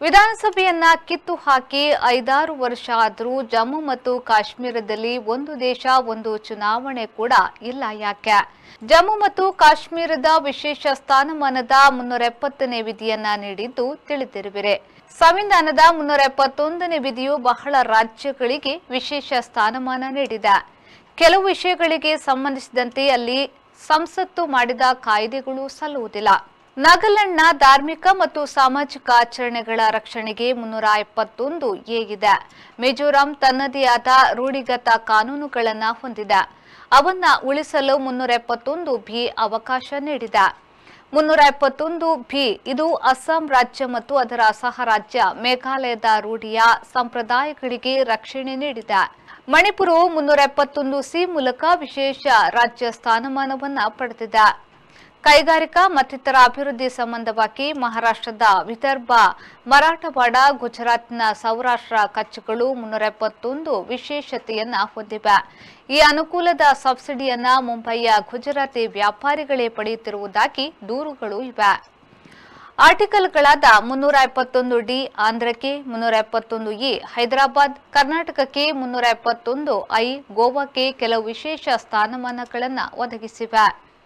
ವಿಧಾನಸಭೆಯನ್ನ ಕಿತ್ತು ಹಾಕಿ 5-6 ವರ್ಷ ಆದರೂ ಜಮ್ಮು ಮತ್ತು ಕಾಶ್ಮೀರದಲ್ಲಿ ಒಂದು ದೇಶ ಒಂದು ಚುನಾವಣೆ ಕೂಡ ಇಲ್ಲ ಯಾಕೆ? ಜಮ್ಮು ಮತ್ತು ಕಾಶ್ಮೀರದ ವಿಶೇಷ ಸ್ಥಾನಮಾನದ 370ನೇ ವಿಧಿಯನ್ನ ನೀಡಿದ್ದು ತಿಳಿದಿರುವಿರೆ. ಸಂವಿಧಾನದ 371ನೇ ವಿಧಿಯು ಬಹಳ ರಾಜ್ಯಗಳಿಗೆ ವಿಶೇಷ ಸ್ಥಾನಮಾನ ನೀಡಿದೆ. ಕೆಲವು ವಿಷಯಗಳಿಗೆ ಸಂಬಂಧಿಸಿದಂತೆ ಅಲ್ಲಿ ಸಂಸತ್ತು ಮಾಡಿದ ಕಾಯ್ದೆಗಳು ಸಲ್ಲುವುದಿಲ್ಲ. ನಾಗಾಲ್ಯಾಂಡ್ನ ಧಾರ್ಮಿಕ ಮತ್ತು ಸಾಮಾಜಿಕ ಆಚರಣೆಗಳ ರಕ್ಷಣೆಗೆ 371 ಎ ಇದೆ. ಮಿಜೋರಾಂ ತನ್ನದೇ ಆದ ರೂಢಿಗತ ಕಾನೂನುಗಳನ್ನು ಹೊಂದಿದೆ. ಅವನ್ನ ಉಳಿಸಲು 371 ಬಿ ಅವಕಾಶ ನೀಡಿದೆ. 371 ಬಿ ಇದು ಅಸ್ಸಾಂ ರಾಜ್ಯ ಮತ್ತು ಅದರ ಸಹ ರಾಜ್ಯ ಮೇಘಾಲಯದ ರೂಢಿಯ ಸಂಪ್ರದಾಯಗಳಿಗೆ ರಕ್ಷಣೆ ನೀಡಿದೆ. ಮಣಿಪುರವು 371 ಸಿ ಮೂಲಕ ವಿಶೇಷ ರಾಜ್ಯ ಸ್ಥಾನಮಾನವನ್ನು ಪಡೆದಿದೆ. ಕೈಗಾರಿಕಾ ಮತ್ತಿತರ ಅಭಿವೃದ್ಧಿ ಸಂಬಂಧವಾಗಿ ಮಹಾರಾಷ್ಟ್ರದ ವಿದರ್ಭ, ಮರಾಠವಾಡ, ಗುಜರಾತ್ನ ಸೌರಾಷ್ಟ್ರ ಕಚ್ಗಳು 371 ವಿಶೇಷತೆಯನ್ನ ಹೊಂದಿವೆ. ಈ ಅನುಕೂಲದ ಸಬ್ಸಿಡಿಯನ್ನ ಮುಂಬಯಿಯ ಗುಜರಾತಿ ವ್ಯಾಪಾರಿಗಳೇ ಪಡೆಯುತ್ತಿರುವುದಾಗಿ ದೂರುಗಳು ಇವೆ. ಆರ್ಟಿಕಲ್ಗಳಾದ 371 ಡಿ ಆಂಧ್ರಕ್ಕೆ, 371 ಇ ಹೈದರಾಬಾದ್, ಕರ್ನಾಟಕಕ್ಕೆ, 371 ಐ ಗೋವಾಕ್ಕೆ ಕೆಲವು ವಿಶೇಷ ಸ್ಥಾನಮಾನಗಳನ್ನು ಒದಗಿಸಿವೆ.